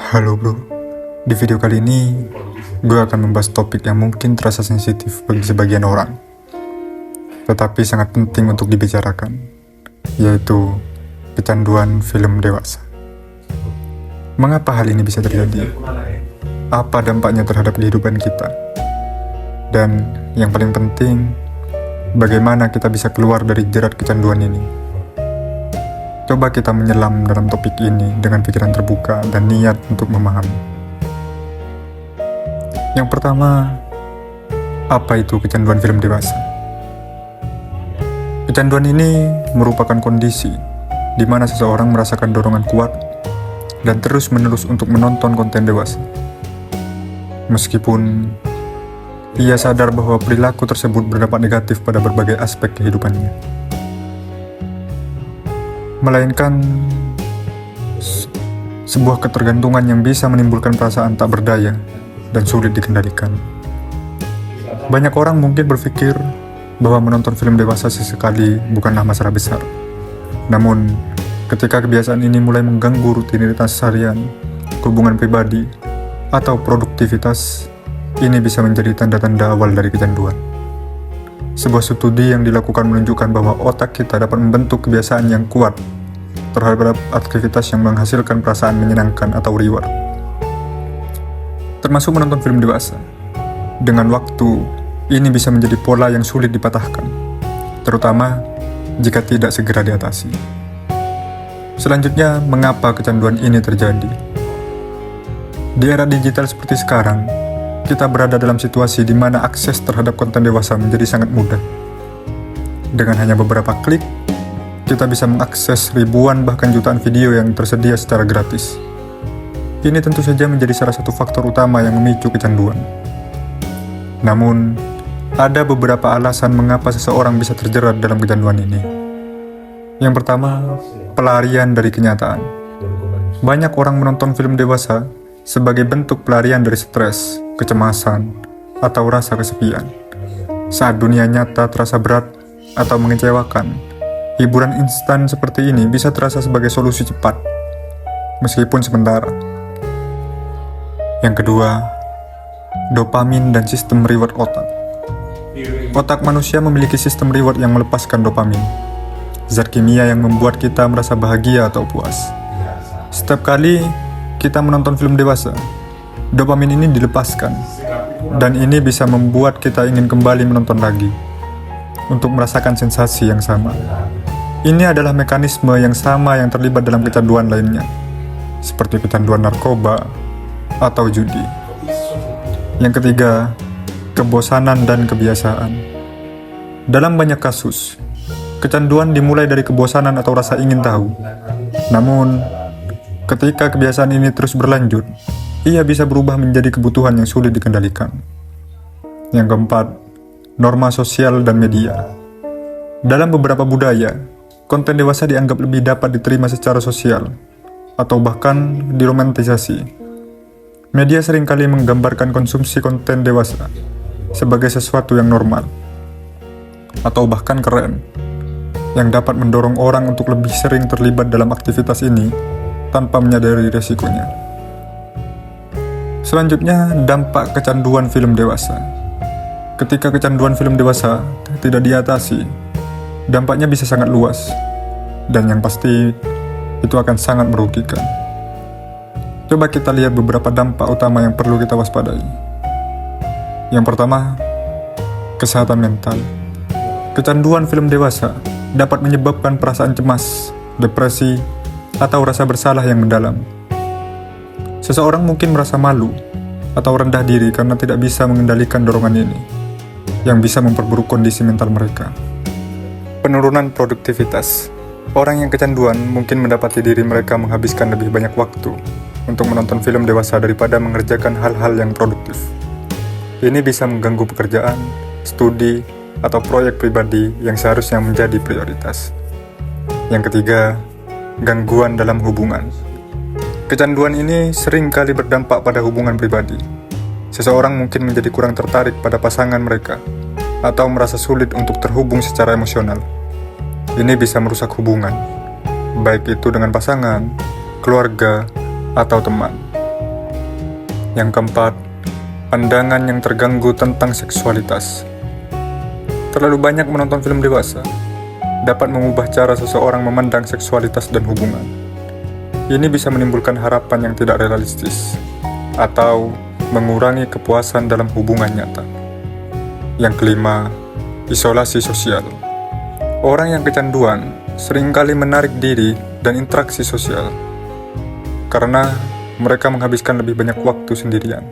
Halo bro, di video kali ini gue akan membahas topik yang mungkin terasa sensitif bagi sebagian orang, tetapi sangat penting untuk dibicarakan, yaitu kecanduan film dewasa. Mengapa hal ini bisa terjadi? Apa dampaknya terhadap kehidupan kita? Dan yang paling penting, bagaimana kita bisa keluar dari jerat kecanduan ini? Coba kita menyelam dalam topik ini dengan pikiran terbuka dan niat untuk memahami. Yang pertama, apa itu kecanduan film dewasa? Kecanduan ini merupakan kondisi di mana seseorang merasakan dorongan kuat dan terus-menerus untuk menonton konten dewasa. Meskipun ia sadar bahwa perilaku tersebut berdampak negatif pada berbagai aspek kehidupannya, melainkan sebuah ketergantungan yang bisa menimbulkan perasaan tak berdaya dan sulit dikendalikan. Banyak orang mungkin berpikir bahwa menonton film dewasa sesekali bukanlah masalah besar. Namun, ketika kebiasaan ini mulai mengganggu rutinitas harian, hubungan pribadi, atau produktivitas, ini bisa menjadi tanda-tanda awal dari kecanduan. Sebuah studi yang dilakukan menunjukkan bahwa otak kita dapat membentuk kebiasaan yang kuat terhadap aktivitas yang menghasilkan perasaan menyenangkan atau reward, termasuk menonton film dewasa. Dengan waktu, ini bisa menjadi pola yang sulit dipatahkan, terutama jika tidak segera diatasi. Selanjutnya, mengapa kecanduan ini terjadi? Di era digital seperti sekarang, kita berada dalam situasi di mana akses terhadap konten dewasa menjadi sangat mudah. Dengan hanya beberapa klik, kita bisa mengakses ribuan bahkan jutaan video yang tersedia secara gratis. Ini tentu saja menjadi salah satu faktor utama yang memicu kecanduan. Namun, ada beberapa alasan mengapa seseorang bisa terjerat dalam kecanduan ini. Yang pertama, pelarian dari kenyataan. Banyak orang menonton film dewasa sebagai bentuk pelarian dari stres, kecemasan, atau rasa kesepian. Saat dunia nyata terasa berat atau mengecewakan, hiburan instan seperti ini bisa terasa sebagai solusi cepat, meskipun sementara. Yang kedua, dopamin dan sistem reward otak. Otak manusia memiliki sistem reward yang melepaskan dopamin, zat kimia yang membuat kita merasa bahagia atau puas. Setiap kali kita menonton film dewasa, dopamin ini dilepaskan, dan ini bisa membuat kita ingin kembali menonton lagi untuk merasakan sensasi yang sama. Ini adalah mekanisme yang sama yang terlibat dalam kecanduan lainnya, seperti kecanduan narkoba atau judi. Yang ketiga, kebosanan dan kebiasaan. Dalam banyak kasus, kecanduan dimulai dari kebosanan atau rasa ingin tahu. Namun, ketika kebiasaan ini terus berlanjut, ia bisa berubah menjadi kebutuhan yang sulit dikendalikan. Yang keempat, norma sosial dan media. Dalam beberapa budaya, konten dewasa dianggap lebih dapat diterima secara sosial, atau bahkan diromantisasi. Media seringkali menggambarkan konsumsi konten dewasa sebagai sesuatu yang normal, atau bahkan keren, yang dapat mendorong orang untuk lebih sering terlibat dalam aktivitas ini tanpa menyadari resikonya. Selanjutnya, dampak kecanduan film dewasa. Ketika kecanduan film dewasa tidak diatasi, dampaknya bisa sangat luas, dan yang pasti itu akan sangat merugikan. Coba kita lihat beberapa dampak utama yang perlu kita waspadai. Yang pertama, kesehatan mental. Kecanduan film dewasa dapat menyebabkan perasaan cemas, depresi, atau rasa bersalah yang mendalam. Seseorang mungkin merasa malu atau rendah diri karena tidak bisa mengendalikan dorongan ini, yang bisa memperburuk kondisi mental mereka. Penurunan produktivitas. Orang yang kecanduan mungkin mendapati diri mereka menghabiskan lebih banyak waktu untuk menonton film dewasa daripada mengerjakan hal-hal yang produktif. Ini bisa mengganggu pekerjaan, studi, atau proyek pribadi yang seharusnya menjadi prioritas. Yang ketiga, gangguan dalam hubungan. Kecanduan ini sering kali berdampak pada hubungan pribadi. Seseorang mungkin menjadi kurang tertarik pada pasangan mereka, atau merasa sulit untuk terhubung secara emosional. Ini bisa merusak hubungan, baik itu dengan pasangan, keluarga, atau teman. Yang keempat, pandangan yang terganggu tentang seksualitas. Terlalu banyak menonton film dewasa dapat mengubah cara seseorang memandang seksualitas dan hubungan. Ini bisa menimbulkan harapan yang tidak realistis atau mengurangi kepuasan dalam hubungan nyata. Yang kelima, isolasi sosial. Orang yang kecanduan seringkali menarik diri dan interaksi sosial karena mereka menghabiskan lebih banyak waktu sendirian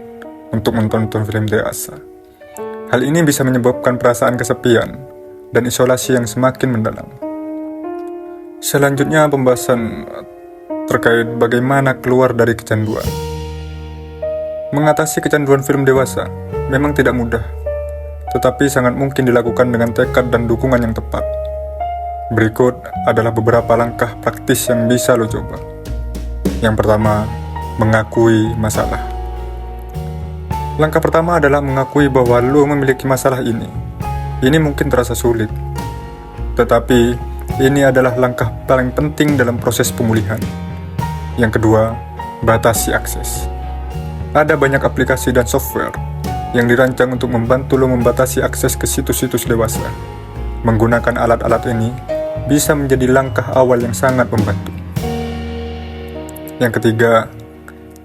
untuk menonton film dewasa. Hal ini bisa menyebabkan perasaan kesepian dan isolasi yang semakin mendalam. Selanjutnya, pembahasan terkait bagaimana keluar dari kecanduan. Mengatasi kecanduan film dewasa memang tidak mudah, tetapi sangat mungkin dilakukan dengan tekad dan dukungan yang tepat. Berikut adalah beberapa langkah praktis yang bisa lo coba. Yang pertama, mengakui masalah. Langkah pertama adalah mengakui bahwa lo memiliki masalah ini. Ini mungkin terasa sulit, tetapi ini adalah langkah paling penting dalam proses pemulihan. Yang kedua, batasi akses. Ada banyak aplikasi dan software yang dirancang untuk membantu lo membatasi akses ke situs-situs dewasa. Menggunakan alat-alat ini bisa menjadi langkah awal yang sangat membantu. Yang ketiga,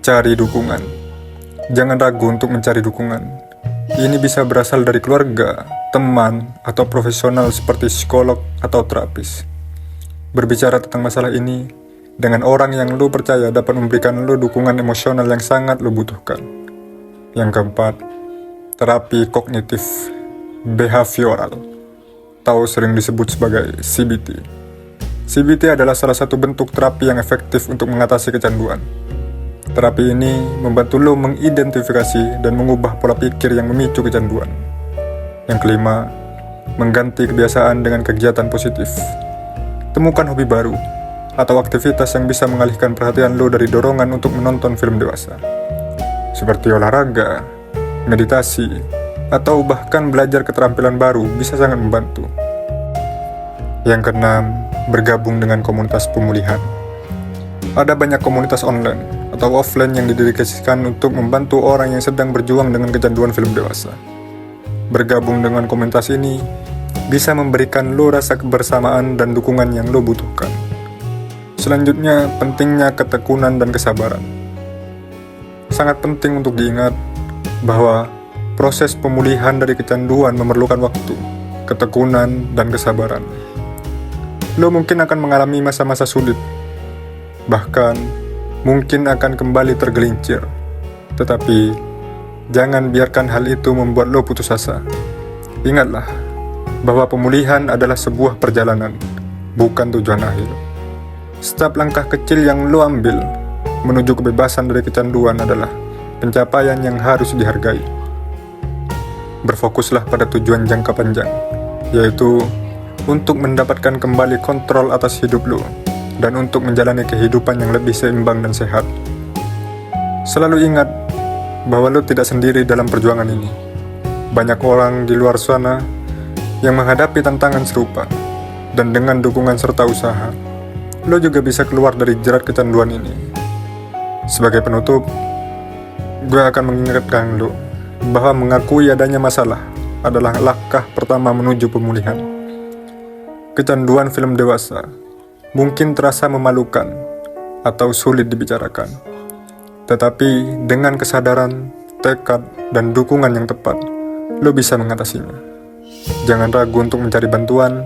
cari dukungan. Jangan ragu untuk mencari dukungan. Ini bisa berasal dari keluarga, teman, atau profesional seperti psikolog atau terapis. Berbicara tentang masalah ini dengan orang yang lo percaya dapat memberikan lo dukungan emosional yang sangat lo butuhkan. Yang keempat, terapi kognitif behavioral, atau sering disebut sebagai CBT. CBT adalah salah satu bentuk terapi yang efektif untuk mengatasi kecanduan. Terapi ini membantu lo mengidentifikasi dan mengubah pola pikir yang memicu kecanduan. Yang kelima, mengganti kebiasaan dengan kegiatan positif. Temukan hobi baru atau aktivitas yang bisa mengalihkan perhatian lo dari dorongan untuk menonton film dewasa, seperti olahraga, meditasi, atau bahkan belajar keterampilan baru bisa sangat membantu. Yang keenam, bergabung dengan komunitas pemulihan. Ada banyak komunitas online atau offline yang didedikasikan untuk membantu orang yang sedang berjuang dengan kecanduan film dewasa. Bergabung dengan komunitas ini bisa memberikan lo rasa kebersamaan dan dukungan yang lo butuhkan. Selanjutnya, pentingnya ketekunan dan kesabaran. Sangat penting untuk diingat bahwa proses pemulihan dari kecanduan memerlukan waktu, ketekunan, dan kesabaran. Lo mungkin akan mengalami masa-masa sulit, bahkan mungkin akan kembali tergelincir. Tetapi jangan biarkan hal itu membuat lo putus asa. Ingatlah bahwa pemulihan adalah sebuah perjalanan, bukan tujuan akhir. Setiap langkah kecil yang lo ambil menuju kebebasan dari kecanduan adalah pencapaian yang harus dihargai. Berfokuslah pada tujuan jangka panjang, yaitu untuk mendapatkan kembali kontrol atas hidup lo dan untuk menjalani kehidupan yang lebih seimbang dan sehat. Selalu ingat bahwa lo tidak sendiri dalam perjuangan ini. Banyak orang di luar sana yang menghadapi tantangan serupa, dan dengan dukungan serta usaha, lo juga bisa keluar dari jerat kecanduan ini. Sebagai penutup, gue akan mengingatkan lo bahwa mengakui adanya masalah adalah langkah pertama menuju pemulihan. Kecanduan film dewasa mungkin terasa memalukan atau sulit dibicarakan, tetapi dengan kesadaran, tekad, dan dukungan yang tepat, lo bisa mengatasinya. Jangan ragu untuk mencari bantuan,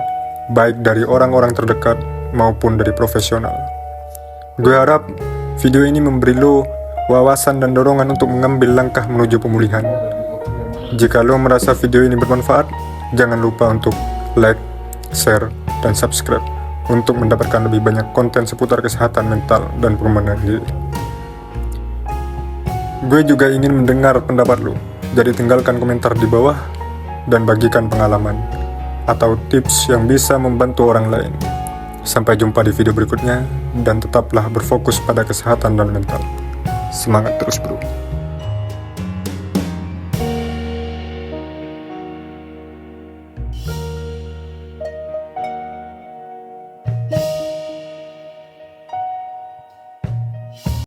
baik dari orang-orang terdekat maupun dari profesional. Gue harap video ini memberi lo wawasan dan dorongan untuk mengambil langkah menuju pemulihan. Jika lo merasa video ini bermanfaat, jangan lupa untuk like, share, dan subscribe untuk mendapatkan lebih banyak konten seputar kesehatan mental dan pengembangan diri. Gue juga ingin mendengar pendapat lo, jadi tinggalkan komentar di bawah dan bagikan pengalaman atau tips yang bisa membantu orang lain. Sampai jumpa di video berikutnya, dan tetaplah berfokus pada kesehatan dan mental. Semangat terus bro.